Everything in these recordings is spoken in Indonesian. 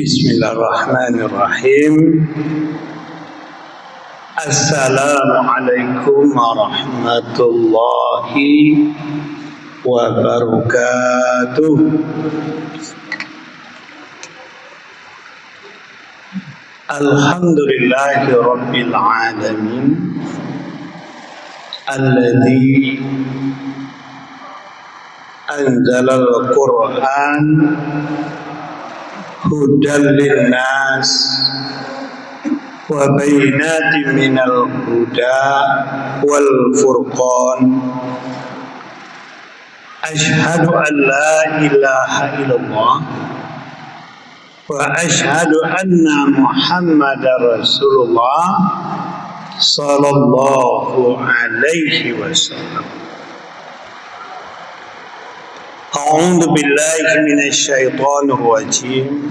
Bismillahirrahmanirrahim. Assalamualaikum warahmatullahi wabarakatuh. Alhamdulillahi rabbil alamin alladzi anzalal Qur'an hudan linnas wa bayyinatin minal huda wal furqan. Asyhadu an la ilaha illallah wa asyhadu anna Muhammadar Rasulullah sallallahu alaihi wasallam. A'udzu billahi minasy syaithanir rajim.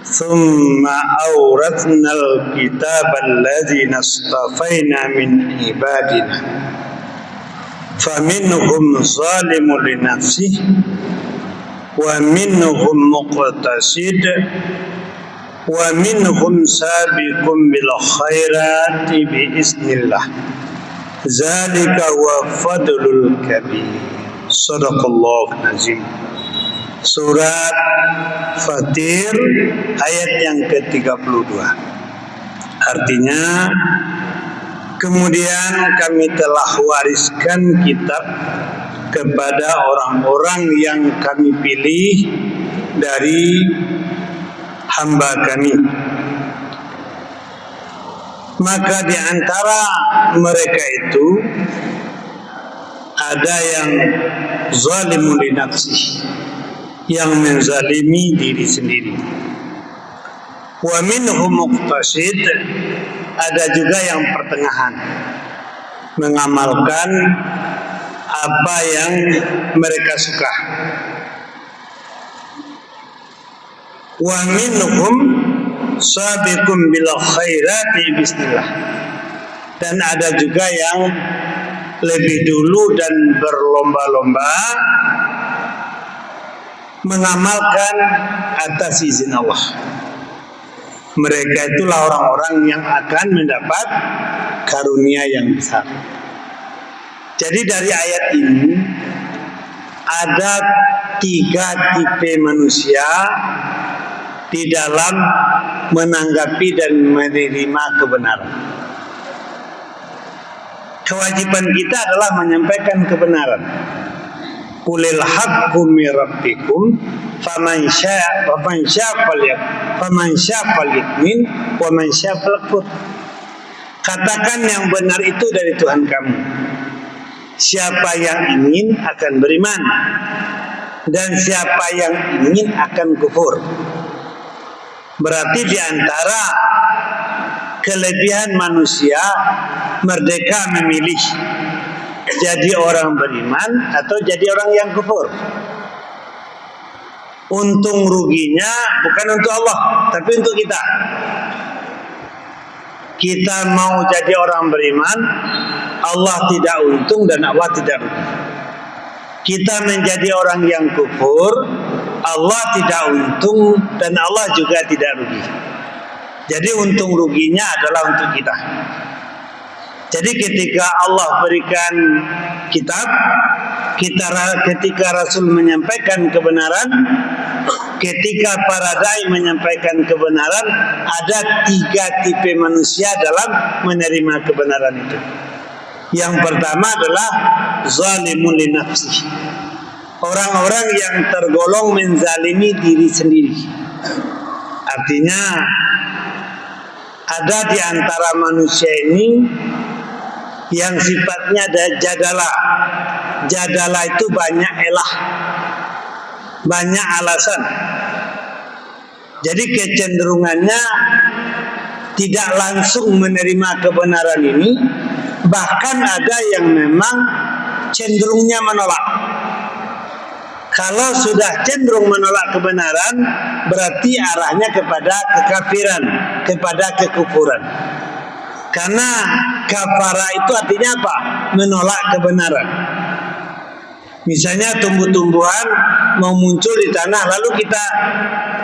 Tsumma awrathnal kitaba alladzina istafaina min ibadina. Faminhum zalimun li nafsihi wa minhum muqtasid wa minhum sabiqun bil khairati bi iznillah. Zalika huwa fadlul kabir. Sadaqallahul azim. Surat Fatir ayat yang ke-32. Artinya, kemudian kami telah wariskan kitab kepada orang-orang yang kami pilih dari hamba kami. Maka di antara mereka itu ada yang zalimun li nafsihi, yang menzalimi diri sendiri. Wa minhum muqtasid, ada juga yang pertengahan, mengamalkan apa yang mereka suka. Wa minhum sabiqun bil khairati bismillah, dan ada juga yang lebih dulu dan berlomba-lomba mengamalkan atas izin Allah. Mereka itulah orang-orang yang akan mendapat karunia yang besar. Jadi dari ayat ini ada 3 tipe manusia di dalam menanggapi dan menerima kebenaran. Kewajiban kita adalah menyampaikan kebenaran. Qulil haqqu mir rabbikum faman syaa falyu'min wa man syaa falyakfur. Katakan yang benar itu dari Tuhan kamu. Siapa yang ingin akan beriman, dan siapa yang ingin akan kufur. Berarti di antara kelebihan manusia, merdeka memilih jadi orang beriman atau jadi orang yang kufur. Untung ruginya bukan untuk Allah, tapi untuk kita. Kita mau jadi orang beriman, Allah tidak untung dan Allah tidak rugi. Kita menjadi orang yang kufur, Allah tidak untung dan Allah juga tidak rugi. Jadi untung ruginya adalah untuk kita. Jadi ketika Allah berikan kitab, ketika Rasul menyampaikan kebenaran, ketika para dai menyampaikan kebenaran, ada 3 tipe manusia dalam menerima kebenaran itu. Yang pertama adalah zalimun li nafsihi, orang-orang yang tergolong menzalimi diri sendiri. Artinya ada di antara manusia ini yang sifatnya ada jadalah. Jadalah itu banyak elah, banyak alasan. Jadi kecenderungannya tidak langsung menerima kebenaran ini. Bahkan ada yang memang cenderungnya menolak. Kalau sudah cenderung menolak kebenaran, berarti arahnya kepada kekafiran, kepada kekufuran. Karena kafara itu artinya apa? Menolak kebenaran. Misalnya tumbuh-tumbuhan mau muncul di tanah, lalu kita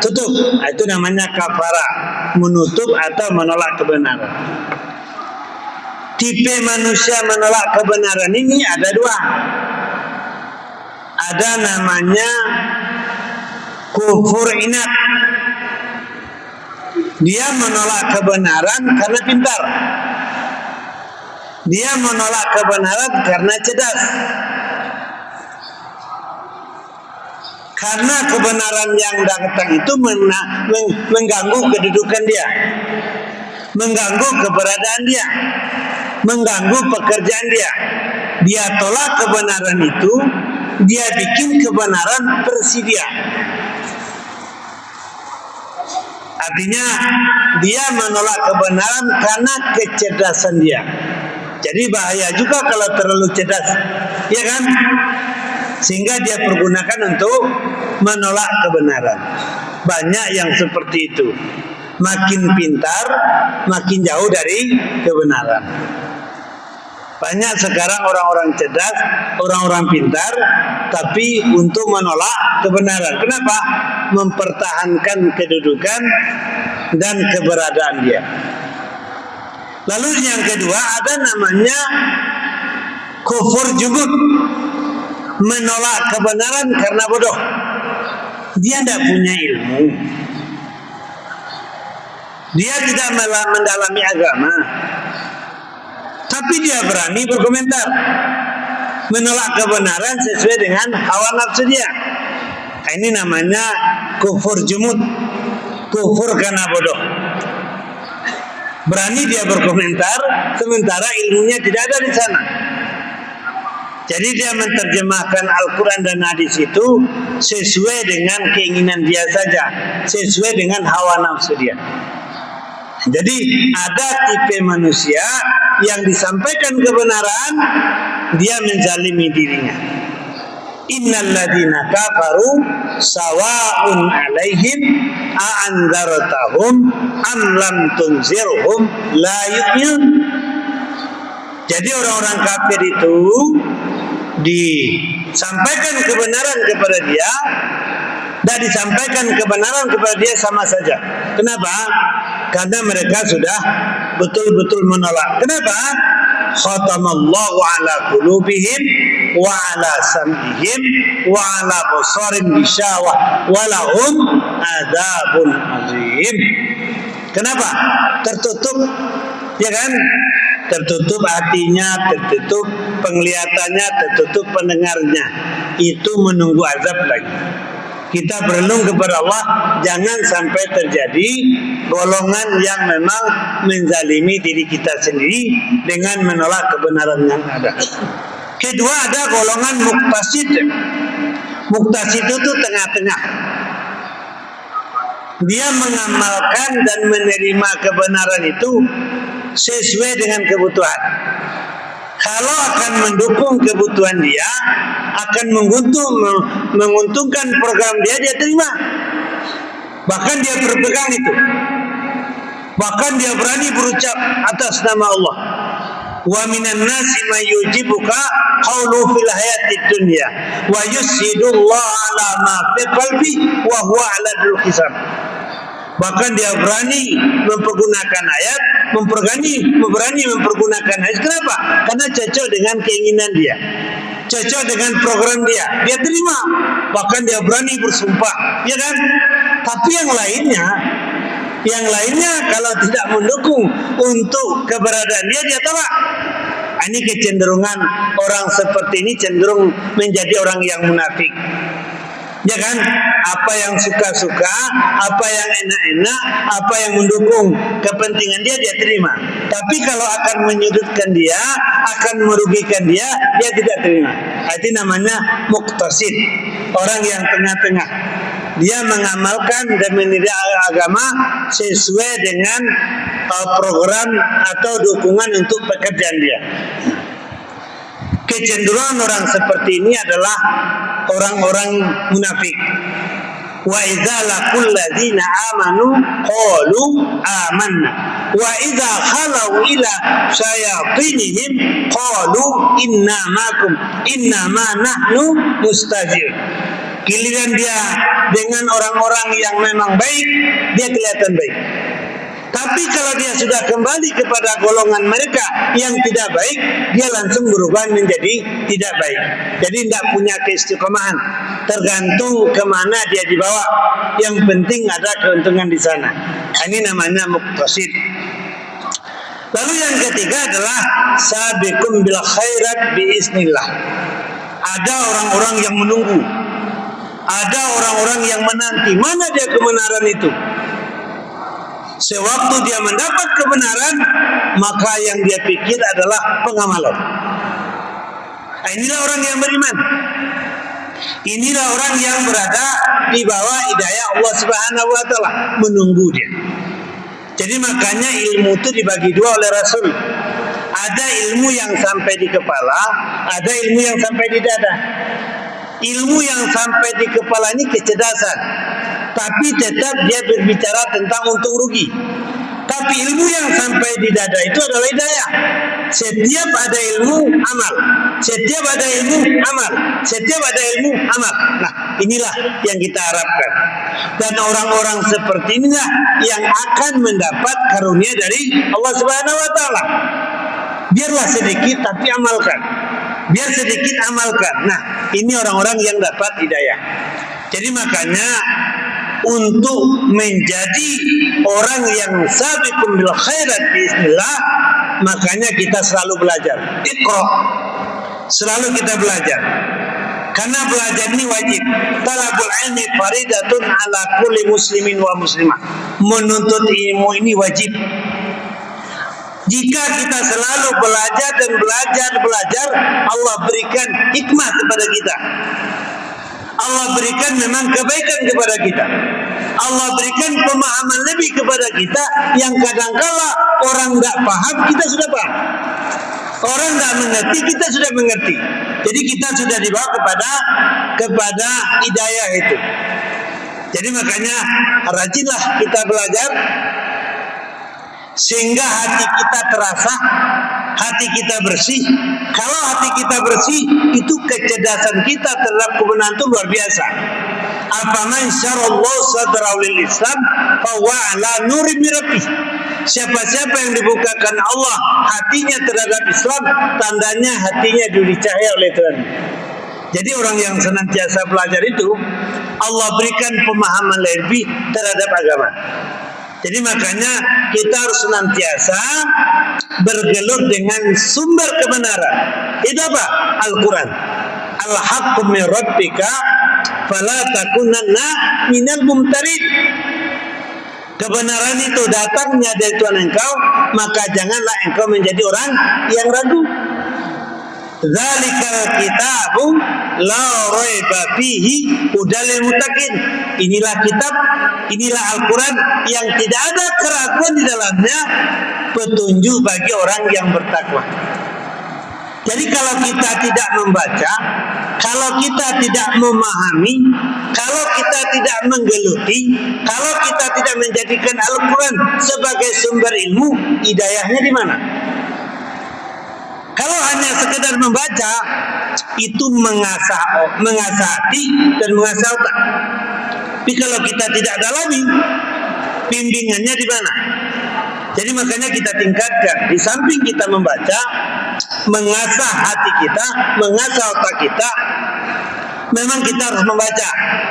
tutup. Itu namanya kafara, menutup atau menolak kebenaran. Tipe manusia menolak kebenaran ini ada dua. Ada namanya kufur inat. Dia menolak kebenaran karena pintar. Dia menolak kebenaran karena cerdas. Karena kebenaran yang datang itu mengganggu kedudukan dia, mengganggu keberadaan dia, mengganggu pekerjaan dia. Dia tolak kebenaran itu, dia bikin kebenaran tersedia. Artinya dia menolak kebenaran karena kecerdasan dia. Jadi bahaya juga kalau terlalu cerdas, ya kan? Sehingga dia pergunakan untuk menolak kebenaran. Banyak yang seperti itu. Makin pintar, makin jauh dari kebenaran. Banyak sekarang orang-orang cerdas, orang-orang pintar, tapi untuk menolak kebenaran. Kenapa? Mempertahankan kedudukan dan keberadaan dia. Lalu yang kedua ada namanya kufur jumud, menolak kebenaran karena bodoh. Dia tidak punya ilmu, dia tidak mendalami agama, tapi dia berani berkomentar, menolak kebenaran sesuai dengan hawa nafsu dia. Ini namanya kufur jumud, kufur karena bodoh. Berani dia berkomentar, sementara ilmunya tidak ada di sana. Jadi dia menerjemahkan Al-Quran dan hadis itu sesuai dengan keinginan dia saja, sesuai dengan hawa nafsu dia. Jadi ada tipe manusia yang disampaikan kebenaran, dia menzalimi dirinya. Innal ladzina kafaru sawa'un 'alaihim a'anzartahum am lam tunzirhum la yu'minun. Jadi orang-orang kafir itu disampaikan kebenaran kepada dia dan disampaikan kebenaran kepada dia sama saja. Kenapa? Karena mereka sudah betul-betul menolak. Kenapa? Khatamallahu ala qulubihim wa ala sam'ihim wa ala basarim bisyawah wa lahum adzabun azim. Kenapa? Tertutup, ya kan? Tertutup hatinya, tertutup penglihatannya, tertutup pendengarnya. Itu menunggu azab lagi. Kita berlindung kepada Allah, jangan sampai terjadi golongan yang memang menzalimi diri kita sendiri dengan menolak kebenaran yang ada. Kedua, ada golongan muktasid. Muktasid itu tengah-tengah. Dia mengamalkan dan menerima kebenaran itu sesuai dengan kebutuhan. Kalau akan mendukung kebutuhan dia, akan menguntungkan program dia, dia terima. Bahkan dia berpegang itu. Bahkan dia berani berucap atas nama Allah. Wa minan nasi may yujibuka qawlu fil hayatid dunya wa yushidullah ala ma fi qalbi wa huwa ala dzul hisab. Bahkan dia berani mempergunakan ayat, berani mempergunakan ayat. Kenapa? Karena cocok dengan keinginan dia, cocok dengan program dia, dia terima. Bahkan dia berani bersumpah, ya kan? Tapi yang lainnya kalau tidak mendukung untuk keberadaan dia, dia tolak. Ini kecenderungan orang seperti ini cenderung menjadi orang yang munafik. Ya kan? Apa yang suka-suka, apa yang enak-enak, apa yang mendukung kepentingan dia, dia terima. Tapi kalau akan menyudutkan dia, akan merugikan dia, dia tidak terima. Itu namanya muktasid, orang yang tengah-tengah. Dia mengamalkan dan mendidik agama sesuai dengan program atau dukungan untuk pekerjaan dia. Kecenderungan orang seperti ini adalah orang-orang munafik. Wa idza laqul ladzina amanu qalu amanna wa idza khalau ila syayatinihim qalu inna ma nahnu mustahzi'un. Giliran dia dengan orang-orang yang memang baik, dia kelihatan baik. Tapi kalau dia sudah kembali kepada golongan mereka yang tidak baik, dia langsung berubah menjadi tidak baik. Jadi tidak punya keistiqomahan, tergantung kemana dia dibawa. Yang penting ada keuntungan di sana. Ini namanya muqtasid. Lalu yang ketiga adalah sabiqum bil khairat biiznillah. Ada orang-orang yang menunggu, ada orang-orang yang menanti. Mana dia kebenaran itu? Sewaktu dia mendapat kebenaran, maka yang dia pikir adalah pengamalan. Inilah orang yang beriman. Inilah orang yang berada di bawah hidayah Allah Subhanahu wa taala, menunggu dia. Jadi makanya ilmu itu dibagi dua oleh Rasul. Ada ilmu yang sampai di kepala, ada ilmu yang sampai di dada. Ilmu yang sampai di kepala ini kecerdasan, tapi tetap dia berbicara tentang untung rugi. Tapi ilmu yang sampai di dada itu adalah hidayah. Setiap ada ilmu, amal. Setiap ada ilmu, amal. Setiap ada ilmu, amal. Nah, inilah yang kita harapkan. Dan orang-orang seperti inilah yang akan mendapat karunia dari Allah Subhanahu wa taala. Biarlah sedikit tapi amalkan. Biar sedikit amalkan. Nah, ini orang-orang yang dapat hidayah. Jadi makanya untuk menjadi orang yang sabiqun bil khairat bismillah, makanya kita selalu belajar. Iqra. Selalu kita belajar. Karena belajar ini wajib. Talabul ilmi faridatun ala kulli muslimin wa muslimah. Menuntut ilmu ini wajib. Jika kita selalu belajar dan belajar, Allah berikan hikmah kepada kita. Allah berikan memang kebaikan kepada kita. Allah berikan pemahaman lebih kepada kita yang kadangkala orang tidak paham, kita sudah paham. Orang tidak mengerti, kita sudah mengerti. Jadi kita sudah dibawa kepada hidayah itu. Jadi makanya rajinlah kita belajar sehingga hati kita terasa, hati kita bersih. Kalau hati kita bersih, itu kecerdasan kita terhadap kebenaran itu luar biasa. Afaman syarallahu sadrahu lil Islam fa huwa ala nurin min rabbih. Siapa-siapa yang dibukakan Allah hatinya terhadap Islam, tandanya hatinya diberi cahaya oleh Tuhan. Jadi orang yang senantiasa belajar itu, Allah berikan pemahaman lebih terhadap agama. Jadi makanya kita harus senantiasa bergelut dengan sumber kebenaran. Itu apa? Al-Quran. Al-haqqu min rabbika fala takunanna minal mumtarin. Kebenaran itu datangnya dari Tuhan engkau, maka janganlah engkau menjadi orang yang ragu. Dzalikal kitabu la raiba fihi hudal lil muttaqin. Inilah kitab, inilah Al-Quran yang tidak ada keraguan di dalamnya, petunjuk bagi orang yang bertakwa. Jadi kalau kita tidak membaca, kalau kita tidak memahami, kalau kita tidak menggeluti, kalau kita tidak menjadikan Al-Quran sebagai sumber ilmu, hidayahnya di mana? Kalau hanya sekedar membaca, itu mengasah hati dan mengasah otak. Tapi kalau kita tidak dalami, bimbingannya di mana? Jadi makanya kita tingkatkan. Di samping kita membaca, mengasah hati kita, mengasah otak kita, memang kita harus membaca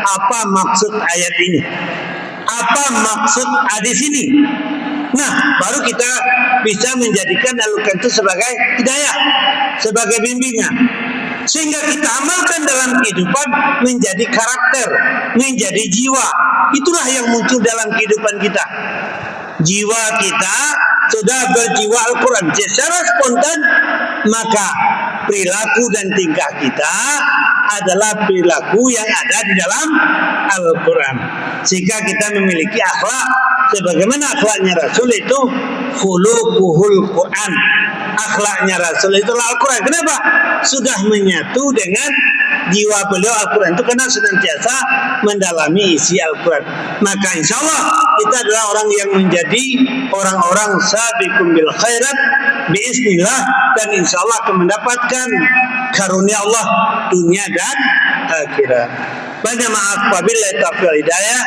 apa maksud ayat ini, apa maksud hadis ini. Nah, baru kita bisa menjadikan Al-Quran itu sebagai hidayah, sebagai bimbingan, sehingga kita amalkan dalam kehidupan, menjadi karakter, menjadi jiwa. Itulah yang muncul dalam kehidupan kita. Jiwa kita sudah berjiwa Al-Quran secara spontan, maka perilaku dan tingkah kita adalah perilaku yang ada di dalam Al-Quran, sehingga kita memiliki akhlak sebagaimana akhlaknya Rasul itu khuluquhul Quran. Akhlaknya Rasul itu Al-Quran. Kenapa? Sudah menyatu dengan jiwa beliau Al-Quran itu karena senantiasa mendalami isi Al-Quran. Maka insya Allah kita adalah orang yang menjadi orang-orang sabiqun bil khairat biiznillah, dan insya Allah akan mendapatkan karunia Allah dunia dan akhirat. Banyak maaf, wabillahi taufiq wal hidayah.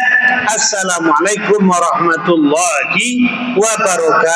Assalamualaikum warahmatullahi wabarakatuh.